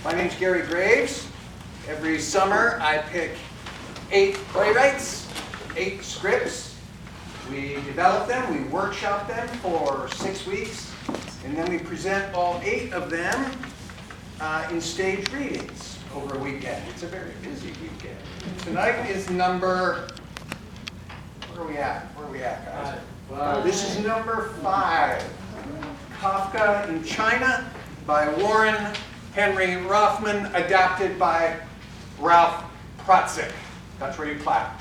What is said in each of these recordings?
My name's Gary Graves. Every summer I pick 8 playwrights, 8 scripts. We develop them, we workshop them for 6 weeks, and then we present all 8 of them in stage readings over a weekend. It's a very busy weekend. Tonight is number, where are we at, guys? This is number 5, Kafka in China by Warren Henry Rothman, adapted by Ralph Protzig. That's where you clap.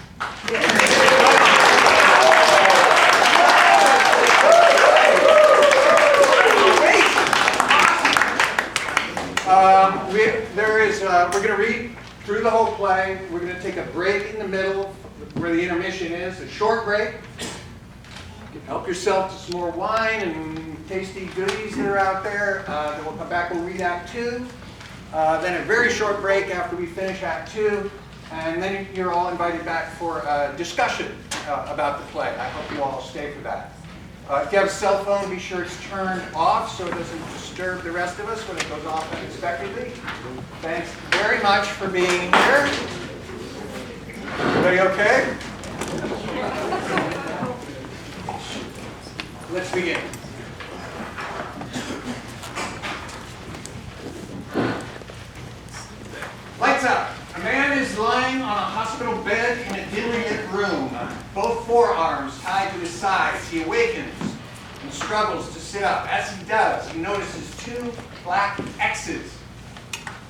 We're going to read through the whole play. We're going to take a break in the middle where the intermission is, a short break. You can help yourself to some more wine and tasty goodies that are out there. Then we'll come back, we'll read Act 2. Then a very short break after we finish Act 2. And then you're all invited back for a discussion about the play. I hope you all stay for that. If you have a cell phone, be sure it's turned off so it doesn't disturb the rest of us when it goes off unexpectedly. Thanks very much for being here. Everybody okay? Let's begin. Lights out. A man is lying on a hospital bed in a dimly lit room, both forearms tied to his sides. He awakens and struggles to sit up. As he does, he notices 2 black X's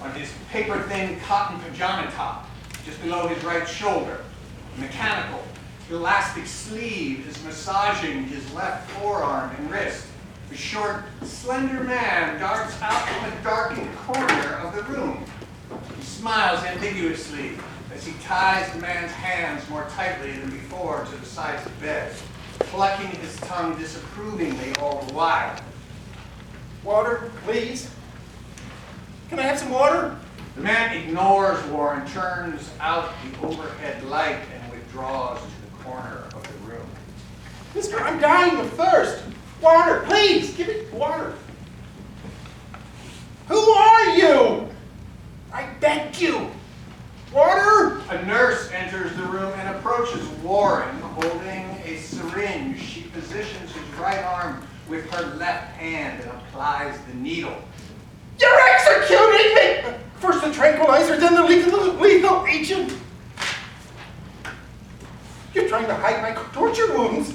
on his paper-thin cotton pajama top, just below his right shoulder. A mechanical, elastic sleeve is massaging his left forearm and wrist. A short, slender man darts out from a darkened corner of the room. He smiles ambiguously as he ties the man's hands more tightly than before to the sides of the bed, plucking his tongue disapprovingly all the while. Water, please. Can I have some water? The man ignores Warren, turns out the overhead light, and withdraws to the corner of the room. Mister, I'm dying of thirst. Water, please, give me water. Who are you? I beg you. Water? A nurse enters the room and approaches Warren, holding a syringe. She positions his right arm with her left hand and applies the needle. You're executing me! First the tranquilizer, then the lethal agent. You're trying to hide my torture wounds.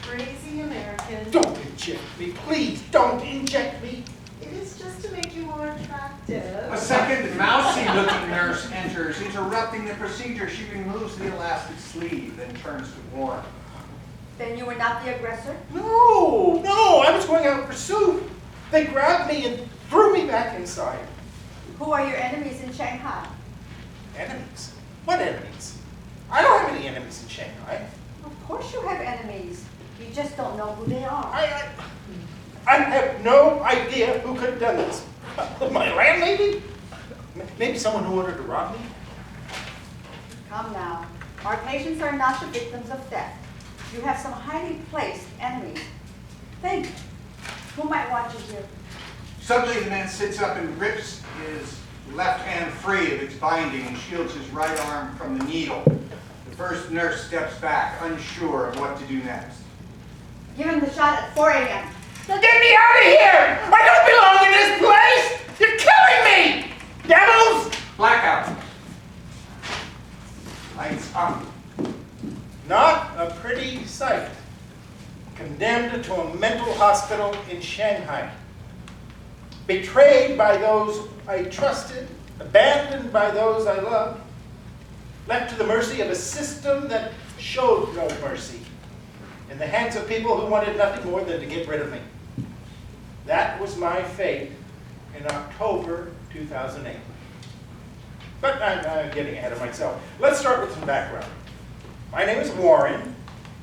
Crazy American. Don't inject me, please, don't inject me. It is just to make you more attractive. A second mousy-looking nurse enters, interrupting the procedure. She removes the elastic sleeve, then turns to Warren. Then you were not the aggressor? No, I was going out for soup. They grabbed me and threw me back inside. Who are your enemies in Shanghai? Enemies? What enemies? I don't have any enemies in Shanghai. Of course you have enemies. You just don't know who they are. I have no idea who could have done this. My landlady? Maybe someone who ordered to rob me? Come now. Our patients are not the victims of theft. You have some highly placed enemies. Think. Who might want you here? Suddenly the man sits up and rips his left hand free of its binding and shields his right arm from the needle. The first nurse steps back, unsure of what to do next. Give him the shot at 4 a.m. Now get me out of here! I don't belong in this place! You're killing me! Devils! Blackout. Lights up. Not a pretty sight. Condemned to a mental hospital in Shanghai. Betrayed by those I trusted, abandoned by those I loved, left to the mercy of a system that showed no mercy, in the hands of people who wanted nothing more than to get rid of me. That was my fate in October 2008. But I'm getting ahead of myself. Let's start with some background. My name is Warren,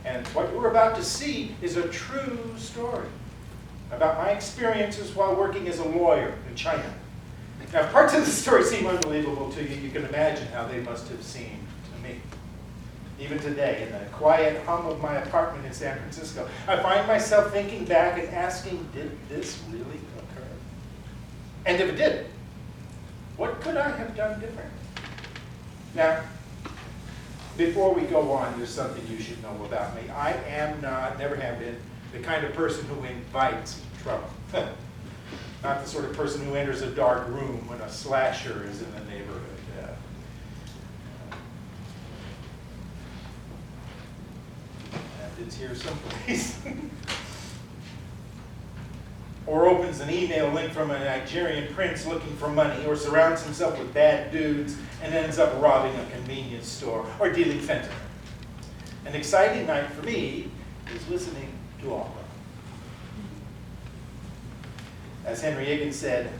and what you're about to see is a true story about my experiences while working as a lawyer in China. Now, parts of the story seem unbelievable to you. You can imagine how they must have seemed to me. Even today, in the quiet hum of my apartment in San Francisco, I find myself thinking back and asking, did this really occur? And if it did, what could I have done different? Now, before we go on, there's something you should know about me. I am not, never have been, the kind of person who invites trouble. Not the sort of person who enters a dark room when a slasher is in the neighborhood. And it's here someplace. Or opens an email link from a Nigerian prince looking for money, or surrounds himself with bad dudes and ends up robbing a convenience store or dealing fentanyl. An exciting night for me is listening to opera. As Henry Higgins said,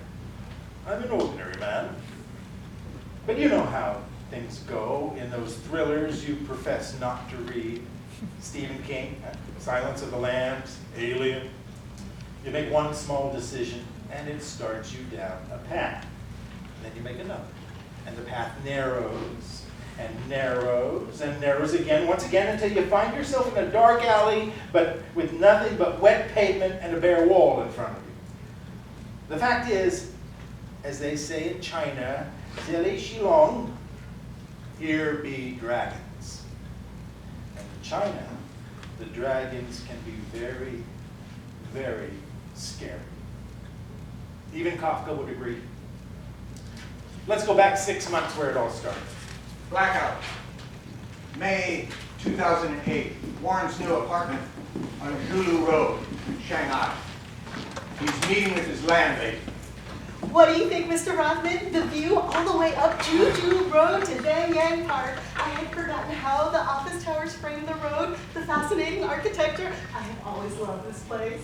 I'm an ordinary man. But you know how things go in those thrillers you profess not to read. Stephen King, Silence of the Lambs, Alien. You make one small decision, and it starts you down a path. Then you make another, and the path narrows, and narrows, and narrows again, once again, until you find yourself in a dark alley, but with nothing but wet pavement and a bare wall in front of you. The fact is, as they say in China, Zili Shilong, here be dragons. And in China, the dragons can be very, very scary. Even Kafka would agree. Let's go back 6 months where it all started. Blackout. May 2008. Warren's new apartment on Zulu Road, Shanghai. He's meeting with his landlady. What do you think, Mr. Rothman? The view all the way up Juju Road to Dangyang Park. I had forgotten how the office towers frame the road, the fascinating architecture. I have always loved this place.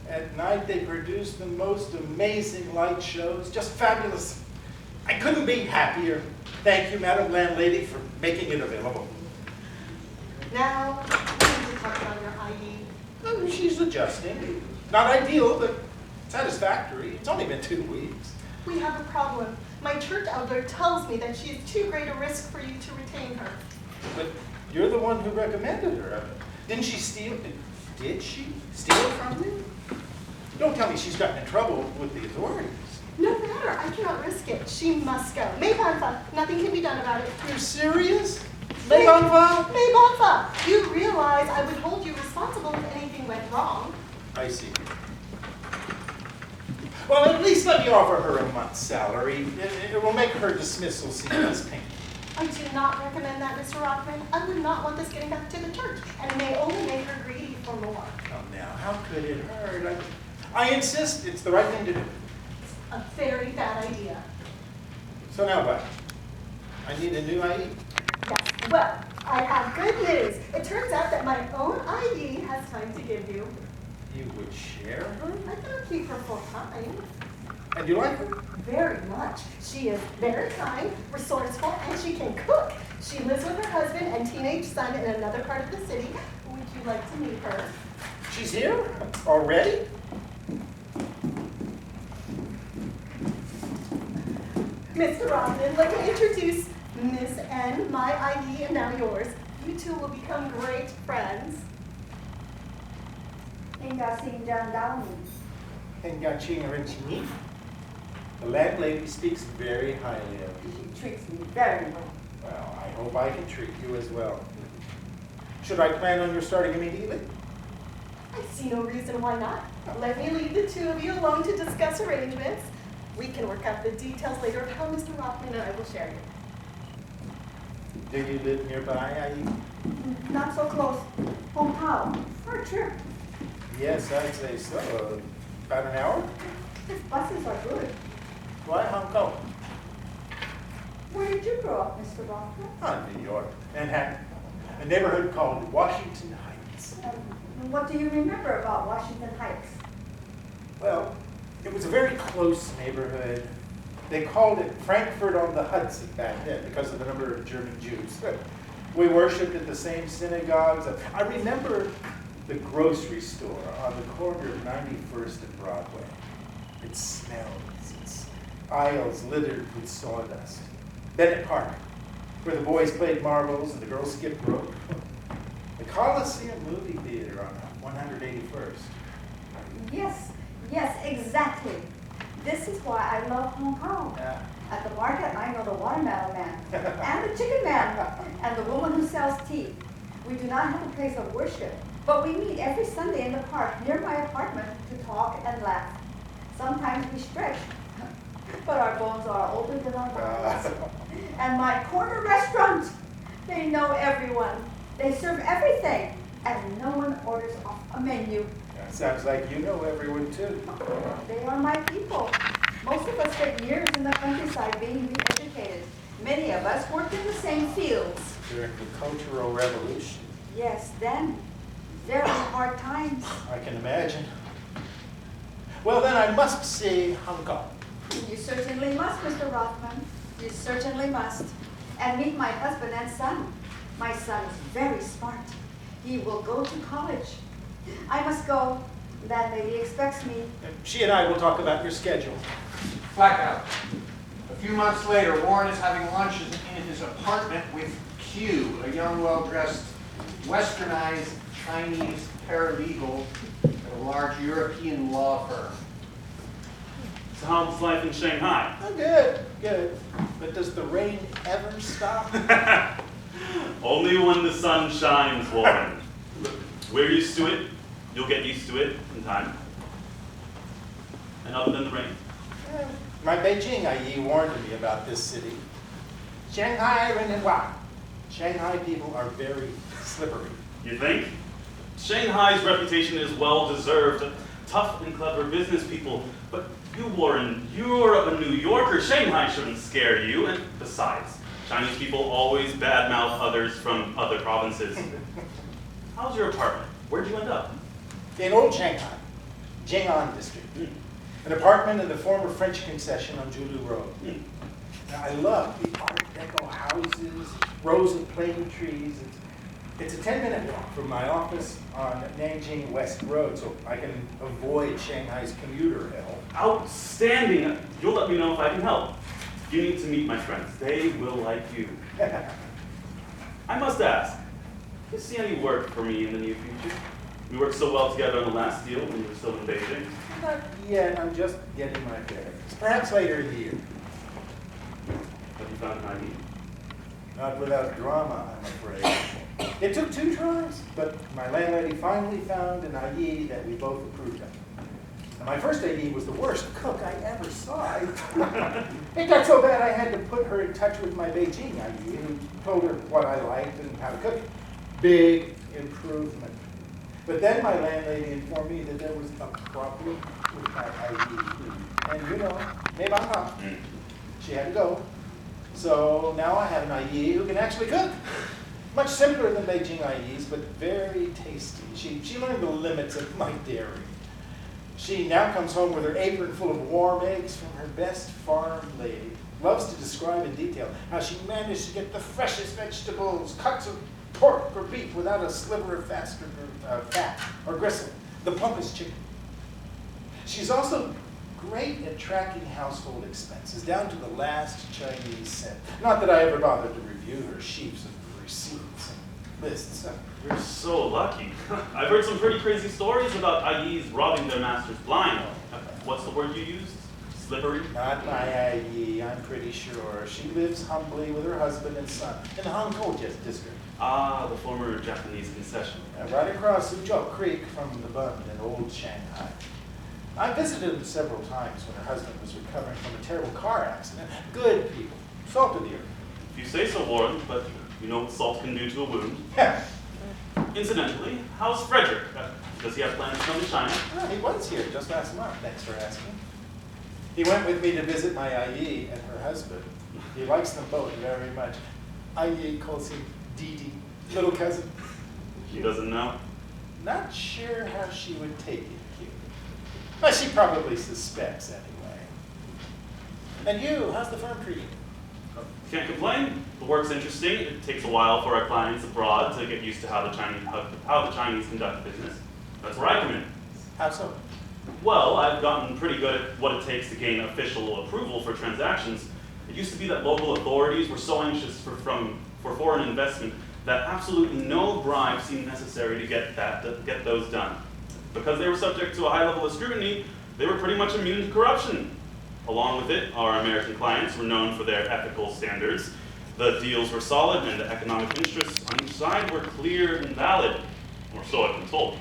At night, they produce the most amazing light shows, just fabulous. I couldn't be happier. Thank you, Madam Landlady, for making it available. Now, we need to talk about your ID. Oh, she's adjusting. Not ideal, but satisfactory. It's only been 2 weeks. We have a problem. My church elder tells me that she is too great a risk for you to retain her. But you're the one who recommended her. Didn't she steal? Did she steal from you? Don't tell me she's gotten in trouble with the authorities. No matter, I cannot risk it. She must go. May Banfa, nothing can be done about it. You're serious? May Banfa? May Banfa, you realize I would hold you responsible if anything went wrong. I see. Well, at least let me offer her a month's salary. It will make her dismissal seem less painful. I do not recommend that, Mr. Rothman. I would not want this getting back to the church, and it may only make her greedy for more. Oh, now, how could it hurt? I insist it's the right thing to do. A very bad idea. So now what? I need a new ID? Yes, well, I have good news. It turns out that my own ID has time to give you. You would share her? I cannot keep her full time. And you like her? Very much. She is very kind, resourceful, and she can cook. She lives with her husband and teenage son in another part of the city. Would you like to meet her? She's here? Already? Mr. Robin, let me introduce Miss N, my ID, and now yours. You two will become great friends. Hengaching. The landlady speaks very highly of you. She treats me very well. Well, I hope I can treat you as well. Should I plan on your starting immediately? I see no reason why not. Let me leave the two of you alone to discuss arrangements. We can work out the details later of how Mr. Rothman and I will share you. Do you live nearby, IE? Not so close. Hometown. For a trip. Yes, I'd say so. About an hour? His buses are good. Why Hong Kong? Where did you grow up, Mr. Rothman? New York, Manhattan. A neighborhood called Washington Heights. What do you remember about Washington Heights? Well, it was a very close neighborhood. They called it Frankfurt on the Hudson back then because of the number of German Jews. We worshiped at the same synagogues. I remember the grocery store on the corner of 91st and Broadway. It smells. Its aisles littered with sawdust. Bennett Park, where the boys played marbles and the girls skipped rope. The Coliseum movie theater on 181st. Yes, exactly. This is why I love Hong Kong. Yeah. At the market, I know the watermelon man, and the chicken man, and the woman who sells tea. We do not have a place of worship, but we meet every Sunday in the park near my apartment to talk and laugh. Sometimes we stretch, but our bones are older than our bodies. And my corner restaurant, they know everyone. They serve everything, and no one orders off a menu. Sounds like you know everyone too. They are my people. Most of us spent years in the countryside being re-educated. Many of us worked in the same fields. During the Cultural Revolution. Yes, then. Very hard times. I can imagine. Well, then I must see Hong Kong. You certainly must, Mr. Rothman. You certainly must. And meet my husband and son. My son is very smart. He will go to college. I must go. That lady expects me. She and I will talk about your schedule. Blackout. A few months later, Warren is having lunch in his apartment with Q, a young, well-dressed, westernized Chinese paralegal at a large European law firm. So how's life in Shanghai? Oh, good, good. But does the rain ever stop? Only when the sun shines, Warren. We're used to it. You'll get used to it in time. And other than the rain. My Beijing IE warned me about this city. Shanghai Renhua. Shanghai people are very slippery. You think? Shanghai's reputation is well-deserved. Tough and clever business people. But you, Warren, you're a New Yorker. Shanghai shouldn't scare you. And besides, Chinese people always badmouth others from other provinces. How's your apartment? Where'd you end up? In old Shanghai, Jing'an district. An apartment in the former French concession on Zhulu Road. Now, I love the Art Deco houses, rows of plane trees. It's a 10-minute walk from my office on Nanjing West Road, so I can avoid Shanghai's commuter hell. Outstanding. You'll let me know if I can help. You need to meet my friends. They will like you. I must ask, do you see any work for me in the near future? We worked so well together on the last deal when you were still in Beijing. Not yet, I'm just getting my bearings. Perhaps later in the year. Have you found an ID? Not without drama, I'm afraid. It took 2 tries, but my landlady finally found an IE that we both approved of. And my first IE was the worst cook I ever saw. It got so bad I had to put her in touch with my Beijing IE, who told her what I liked and how to cook it. Big improvement. But then my landlady informed me that there was a problem with my IE. And you know, maybe I'm not. She had to go. So now I have an IE who can actually cook. Much simpler than Beijing IEs, but very tasty. She learned the limits of my dairy. She now comes home with her apron full of warm eggs from her best farm lady. Loves to describe in detail how she managed to get the freshest vegetables, cuts of pork or beef without a sliver of fat or gristle, the plumpest chicken. She's also great at tracking household expenses, down to the last Chinese cent. Not that I ever bothered to review her sheets of receipts and lists. You're so lucky. I've heard some pretty crazy stories about IEs robbing their masters blind. What's the word you used? Slippery? Not my IE, I'm pretty sure. She lives humbly with her husband and son in the Hangzhou district. Ah, the former Japanese concession. Right across Suzhou Creek from the Bund in old Shanghai. I visited them several times when her husband was recovering from a terrible car accident. Good people, salt of the earth. If you say so, Warren, but you know what salt can do to a wound. Incidentally, how's Frederick? Does he have plans to come to China? Well, he was here just last month, thanks for asking. He went with me to visit my IE and her husband. He likes them both very much. IE calls him Didi, little cousin. He doesn't know. Not sure how she would take it, Q. But she probably suspects anyway. And you, how's the firm treating you? Can't complain. The work's interesting. It takes a while for our clients abroad to get used to how the Chinese conduct business. That's where I come in. How so? Well, I've gotten pretty good at what it takes to gain official approval for transactions. It used to be that local authorities were so anxious for foreign investment that absolutely no bribe seemed necessary to get those done. Because they were subject to a high level of scrutiny, they were pretty much immune to corruption. Along with it, our American clients were known for their ethical standards. The deals were solid, and the economic interests on each side were clear and valid, or so I've been told.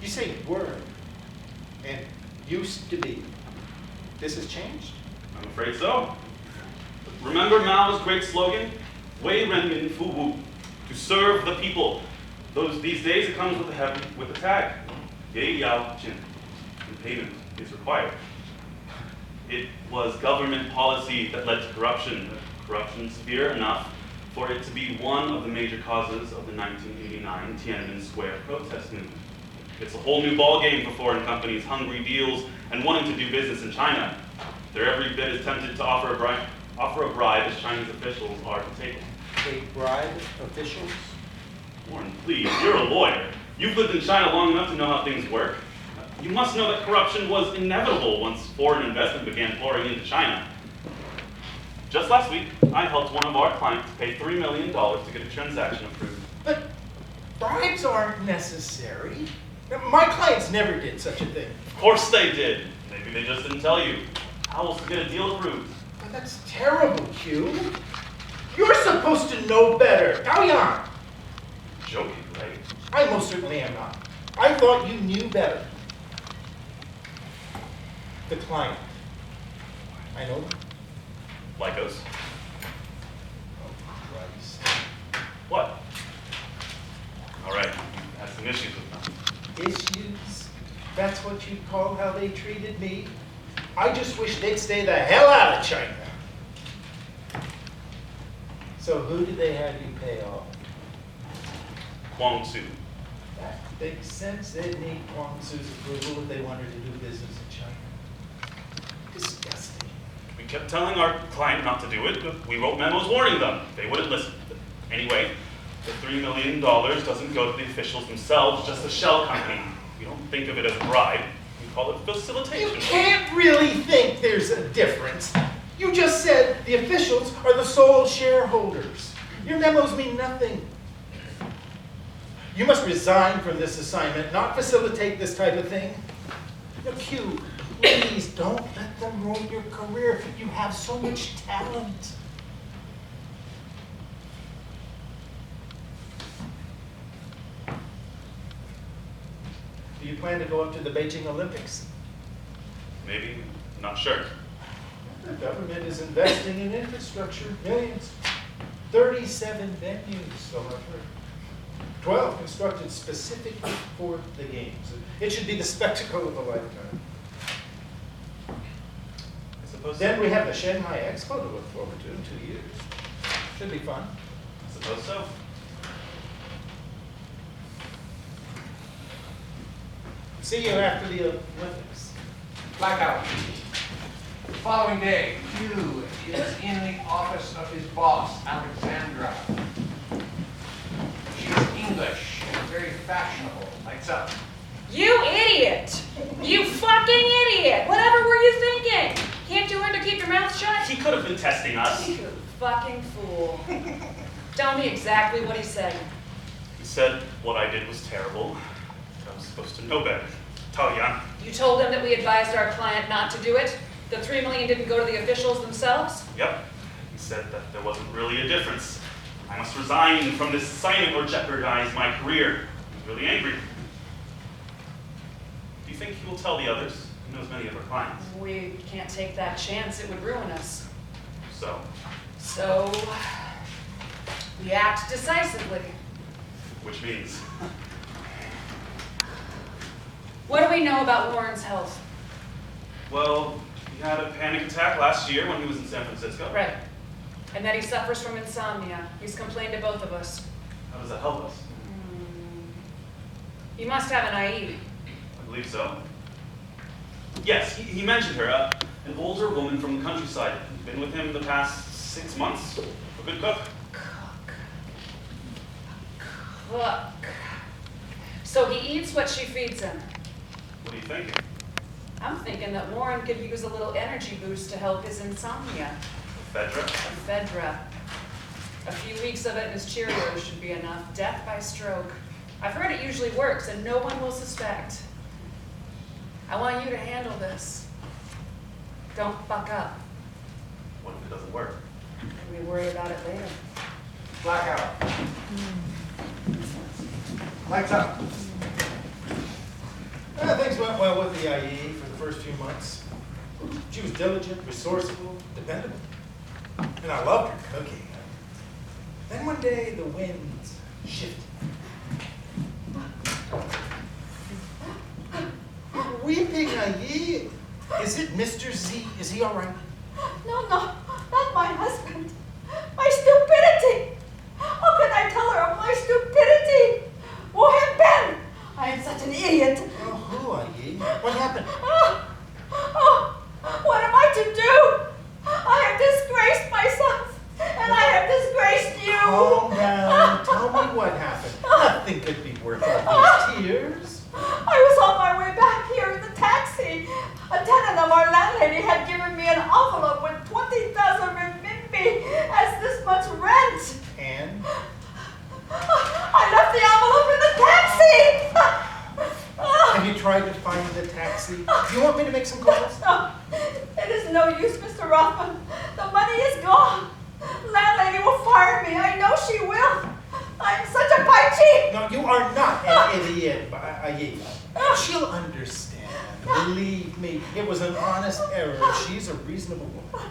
You say were and used to be. This has changed? I'm afraid so. Remember Mao's great slogan? Wei Renmin Fu Wu, to serve the people. These days it comes with a tag. Ye Yao Jin. And payment is required. It was government policy that led to corruption. Corruption severe enough for it to be one of the major causes of the 1989 Tiananmen Square protest movement. It's a whole new ballgame for foreign companies, hungry deals, and wanting to do business in China. They're every bit as tempted to offer a bribe as Chinese officials are to take it. They bribe officials? Warren, please, you're a lawyer. You've lived in China long enough to know how things work. You must know that corruption was inevitable once foreign investment began pouring into China. Just last week, I helped one of our clients pay $3 million to get a transaction approved. But bribes aren't necessary. My clients never did such a thing. Of course they did. Maybe they just didn't tell you. How else to get a deal approved? But that's terrible, Q. You're supposed to know better. Taoyang! Joking, right? I most certainly am not. I thought you knew better. The client. I know them. Lycos. Oh, Christ. What? All right, you had some issues with them. Issues? That's what you call how they treated me? I just wish they'd stay the hell out of China. So who did they have you pay off? Guangzhou. That makes sense. They'd need Guangzhou's approval if they wanted to do business in China. Disgusting. We kept telling our client not to do it, but we wrote memos warning them. They wouldn't listen. Anyway, the $3 million doesn't go to the officials themselves, just the shell company. We don't think of it as a bribe. We call it facilitation. You can't really think there's a difference. You just said the officials are the sole shareholders. Your memos mean nothing. You must resign from this assignment, not facilitate this type of thing. Now, Q, please don't let them ruin your career. You have so much talent. Do you plan to go up to the Beijing Olympics? Maybe, not sure. The government is investing in infrastructure, millions. 37 venues, so I've heard. 12 constructed specifically for the games. It should be the spectacle of a lifetime. I suppose Then so. we have the Shanghai Expo to look forward to in 2 years. Should be fun. I suppose so. See you after the Olympics. Blackout. The following day, Q is in the office of his boss, Alexandra. She is English and very fashionable. Lights up. You idiot! You fucking idiot! Whatever were you thinking? Can't you learn to keep your mouth shut? He could have been testing us. You fucking fool. Tell me exactly what he said. He said what I did was terrible. I was supposed to know better. Taoyang. You told him that we advised our client not to do it? The $3 million didn't go to the officials themselves? Yep. He said that there wasn't really a difference. I must resign from this assignment or jeopardize my career. He was really angry. Do you think he will tell the others? He knows many of our clients. We can't take that chance. It would ruin us. So, We act decisively. which means, What do we know about Warren's health? well, he had a panic attack last year when he was in San Francisco. Right. And that he suffers from insomnia. He's complained to both of us. How does that help us? He must have an IE. I believe so. Yes, he mentioned her, an older woman from the countryside. Been with him the past 6 months. A good cook. Cook. So he eats what she feeds him. What are you thinking? I'm thinking that Warren could use a little energy boost to help his insomnia. Ephedra? Ephedra. A few weeks of it in his Cheerios should be enough. Death by stroke. I've heard it usually works and no one will suspect. I want you to handle this. Don't fuck up. What if it doesn't work? We worry about it later. Blackout. Lights up. Things went well with the IE for the first few months. She was diligent, resourceful, dependable. And I loved her cooking. Then one day, the winds shifted. Weeping IE? Is it Mr. Z? Is he all right? No, not my husband. My stupidity. How can I tell her of my stupidity? Wohen Ben, I am such an idiot. Oh, who, IE? What happened? What am I to do? I have disgraced myself, and I have disgraced you. Calm down. Tell me what happened. Nothing could be worth all these tears. I was on my way back here in the taxi. A tenant of our landlady had given me an envelope with 20,000 renminbi as this much rent. And? I left the envelope in the taxi. Have you tried to find the taxi? Do you want me to make some calls? No, it is no use, Mr. Rothman. The money is gone. Landlady will fire me. I know she will. I'm such a paichi. No, you are not an idiot, IE. She'll understand. Believe me, it was an honest error. She's a reasonable woman.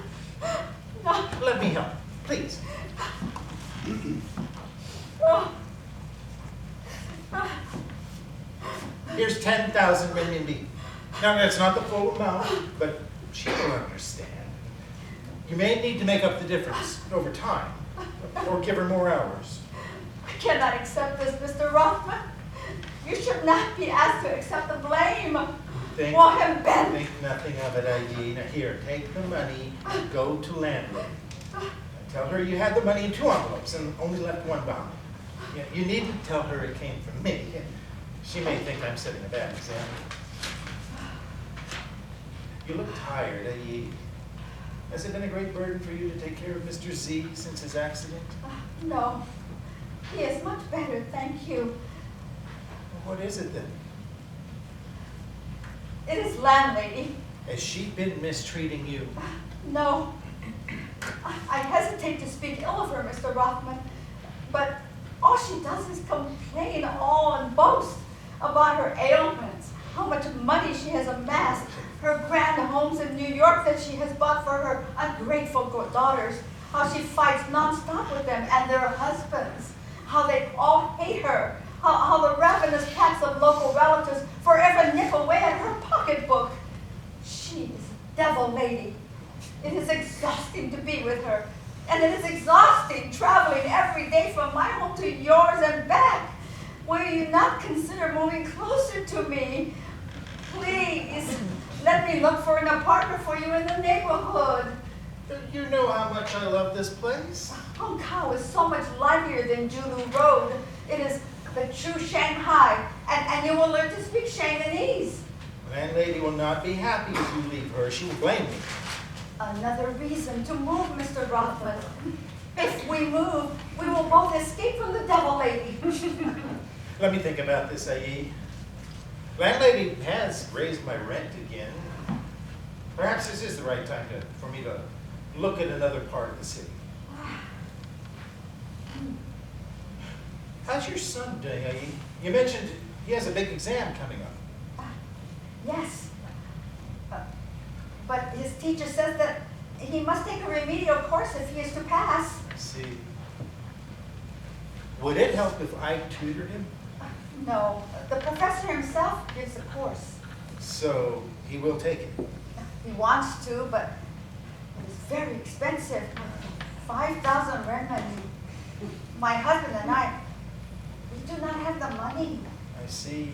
No. Let me help, please. Oh. Here's 10,000 renminbi. Now, that's not the full amount, but she will understand. You may need to make up the difference over time, or give her more hours. I cannot accept this, Mr. Rothman. You should not be asked to accept the blame. Think nothing of it, IE. Now, here, take the money and go to landlady. Tell her you had the money in 2 envelopes and only left 1 behind. Yeah, you needn't tell her it came from me. She may think I'm setting a bad example. You look tired, IE. Has it been a great burden for you to take care of Mr. Z since his accident? No, he is much better, thank you. Well, what is it then? It is landlady. Has she been mistreating you? No. I hesitate to speak ill of her, Mr. Rothman, but all she does is complain and boast about her ailments, how much money she has amassed, her grand homes in New York that she has bought for her ungrateful daughters, how she fights nonstop with them and their husbands, how they all hate her, how the ravenous packs of local relatives forever nip away at her pocketbook. She is a devil lady. It is exhausting to be with her, and it is exhausting traveling every day from my home to yours and back. Will you not consider moving closer to me? Please, let me look for an apartment for you in the neighborhood. You know how much I love this place. Hong Kong is so much livelier than Julu Road. It is the true Shanghai, and you will learn to speak Shanghainese. Landlady will not be happy if you leave her. She will blame me. Another reason to move, Mr. Rothman. If we move, we will both escape from the devil lady. Let me think about this, IE. Landlady has raised my rent again. Perhaps this is the right time for me to look at another part of the city. How's your son doing, IE? You mentioned he has a big exam coming up. Yes. But his teacher says that he must take a remedial course if he is to pass. I see. Would it help if I tutored him? No, the professor himself gives the course. So he will take it. He wants to, but it is very expensive. 5,000 renminbi. My husband and I, we do not have the money. I see.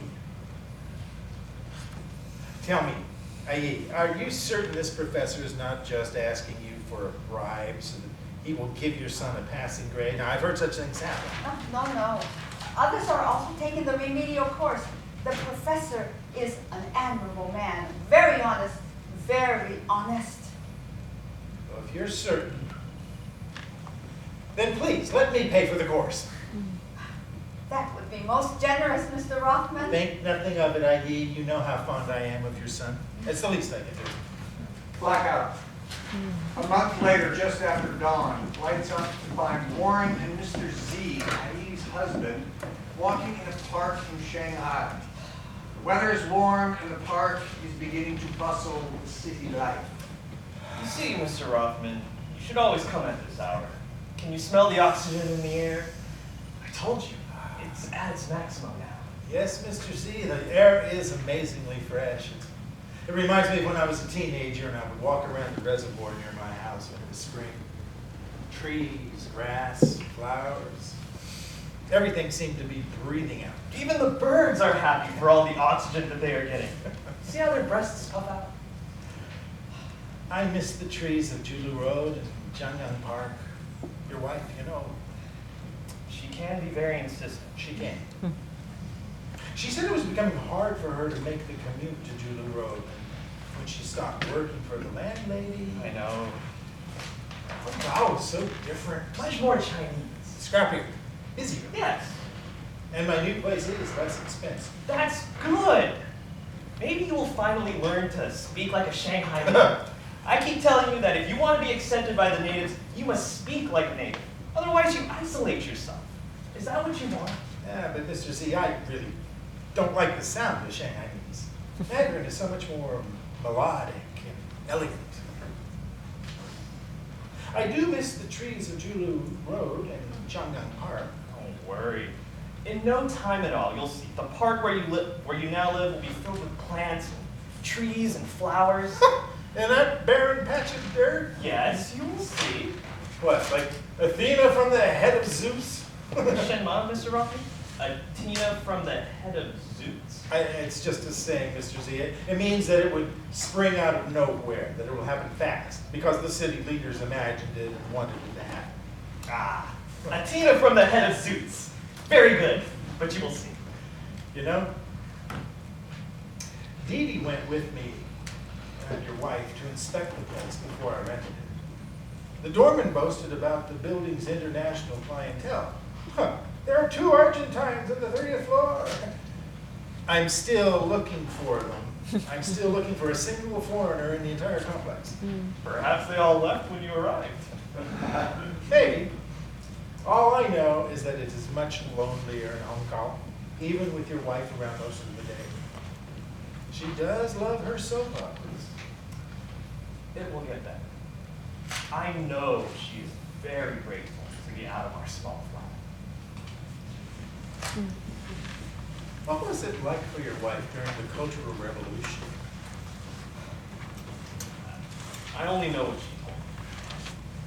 Tell me, IE, are you certain this professor is not just asking you for a bribe so that he will give your son a passing grade? Now, I've heard such things happen. No. Others are also taking the remedial course. The professor is an admirable man, very honest, very honest. Well, if you're certain, then please, let me pay for the course. That would be most generous, Mr. Rothman. Think nothing of it, IE. You know how fond I am of your son. It's the least I can do. Blackout. A month later, just after dawn, lights up to find Warren and Mr. Z, Aidi's husband, walking in a park in Shanghai. The weather is warm and the park is beginning to bustle with city life. You see, Mr. Rothman, you should always come at this hour. Can you smell the oxygen in the air? I told you, it's at its maximum now. Yes, Mr. Z, the air is amazingly fresh. It reminds me of when I was a teenager and I would walk around the reservoir near my house when it was spring. Trees, grass, flowers. Everything seemed to be breathing out. Even the birds are happy for all the oxygen that they are getting. See how their breasts puff out? I miss the trees of Julu Road and Jiangyang Park. Your wife, you know. She can be very insistent. She can. She said it was becoming hard for her to make the commute to Julu Road when she stopped working for the landlady. I know. Wow, so different. Much more Chinese. Scrappier, busier. Yes, And my new place is less expensive. that's good. Maybe you will finally learn to speak like a Shanghai native. I keep telling you that if you want to be accepted by the natives, you must speak like a native. Otherwise, you isolate yourself. Is that what you want? Yeah, but Mr. Z, I really don't like the sound of Shanghainese. Mandarin is so much more melodic and elegant. I do miss the trees of Julu Road and Jiangyang Park. Don't worry. In no time at all, you'll see. The park where you now live will be filled with plants and trees and flowers. And that barren patch of dirt? Yes, you will see. What, like Athena from the head of Zeus? Shenma, Mr. Rocky? Athena from the head of Zeus. It's just a saying, Mr. Z. It means that it would spring out of nowhere, that it will happen fast, because the city leaders imagined it and wanted it to happen. Ah, Athena from the head of Zeus. Very good, but you will see. You know, Dee Dee went with me and your wife to inspect the place before I rented it. The doorman boasted about the building's international clientele. Huh, there are 2 Argentines on the 30th floor. I'm still looking for them. I'm still looking for a single foreigner in the entire complex. Perhaps they all left when you arrived. Maybe. All I know is that it is much lonelier in Hong Kong, even with your wife around most of the day. She does love her soap operas. It will get better. I know she is very grateful to be out of our small flat. What was it like for your wife during the Cultural Revolution? I only know what she told me.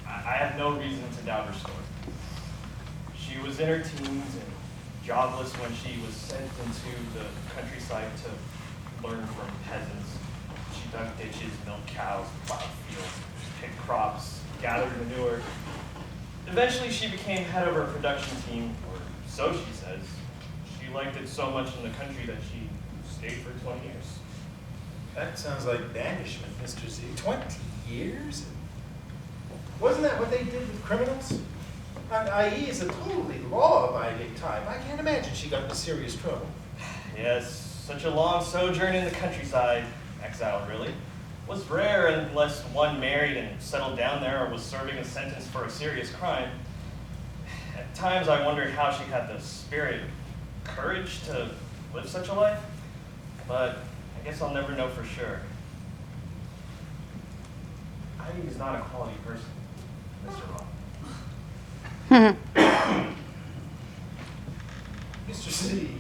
I have no reason to doubt her story. She was in her teens and jobless when she was sent into the countryside to learn from peasants. She dug ditches, milked cows, plowed fields, picked crops, gathered manure. Eventually she became head of her production team, or so she says. She liked it so much in the country that she stayed for 20 years. That sounds like banishment, Mr. Z. 20 years? Wasn't that what they did with criminals? I.e. is a totally law-abiding type. I can't imagine she got into serious trouble. Yes, such a long sojourn in the countryside, exile really, was rare unless one married and settled down there or was serving a sentence for a serious crime. At times I wondered how she had the spirit, courage to live such a life, but I guess I'll never know for sure. Heidi is not a quality person, Mr. Roth. Mr. Z,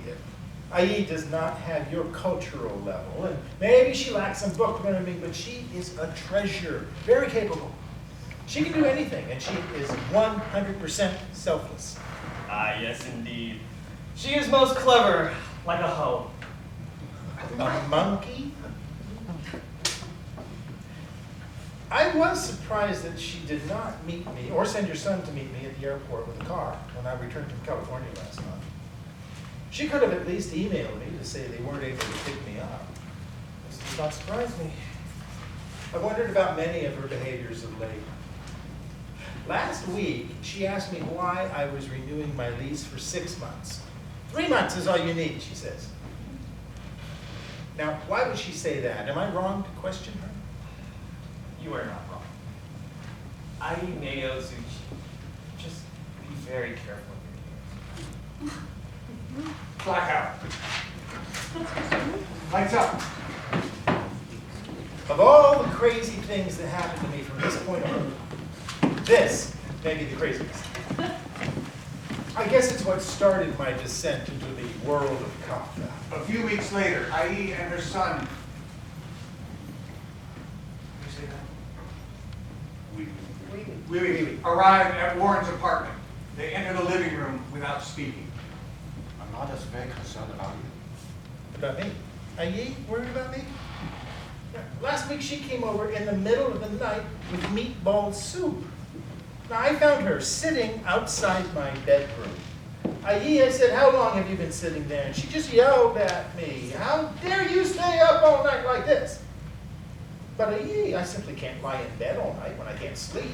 IE does not have your cultural level, and maybe she lacks some book learning, but she is a treasure, very capable. She can do anything, and she is 100% selfless. Ah, yes, indeed. She is most clever, like a hoe. A monkey? I was surprised that she did not meet me, or send your son to meet me at the airport with a car when I returned from California last month. She could have at least emailed me to say they weren't able to pick me up. This does not surprise me. I've wondered about many of her behaviors of late. Last week, she asked me why I was renewing my lease for 6 months. 3 months is all you need, she says. Now, why would she say that? Am I wrong to question her? you are not wrong. Neo Zuchi, just be very careful with your ears. Blackout. Lights up. Of all the crazy things that happened to me from this point on, this may be the craziest. I guess it's what started my descent into the world of Kafka. A few weeks later, IE and her son. Did you say that? We arrived at Warren's apartment. They enter the living room without speaking. I'm not as very concerned about you. About me? Aye, worried about me? Yeah, last week she came over in the middle of the night with meatball soup. Now I found her sitting outside my bedroom. I said, how long have you been sitting there? And she just yelled at me, how dare you stay up all night like this? But I simply can't lie in bed all night when I can't sleep.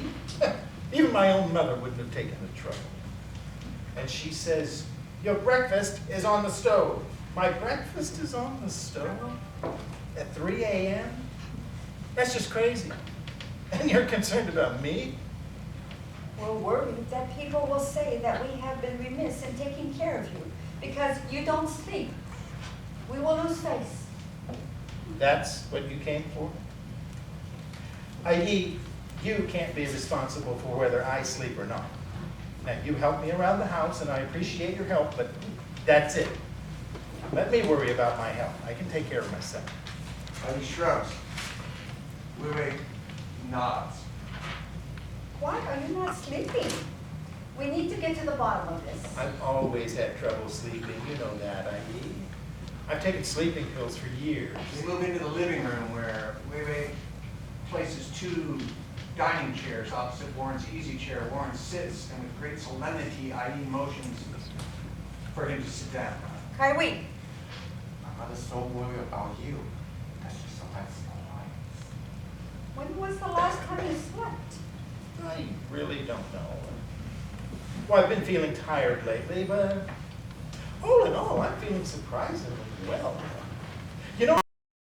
Even my own mother wouldn't have taken the trouble. And she says, your breakfast is on the stove. My breakfast is on the stove? At 3 a.m.? That's just crazy. And you're concerned about me? We're worried that people will say that we have been remiss in taking care of you because you don't sleep. We will lose face. That's what you came for? I.e., you can't be responsible for whether I sleep or not. Now, you help me around the house, and I appreciate your help, but that's it. Let me worry about my health. I can take care of myself. IE shrugs. Wei nods. Why are you not sleeping? We need to get to the bottom of this. I've always had trouble sleeping. You know that, I.e. I've taken sleeping pills for years. They move into the living room where Wei places two dining chairs opposite Warren's easy chair. Warren sits and with great solemnity, IE motions for him to sit down. Kai-Wei, I'm not so worried about you that she sometimes lies. when was the last time you slept? I really don't know. Well, I've been feeling tired lately, but all in all, I'm feeling surprisingly well.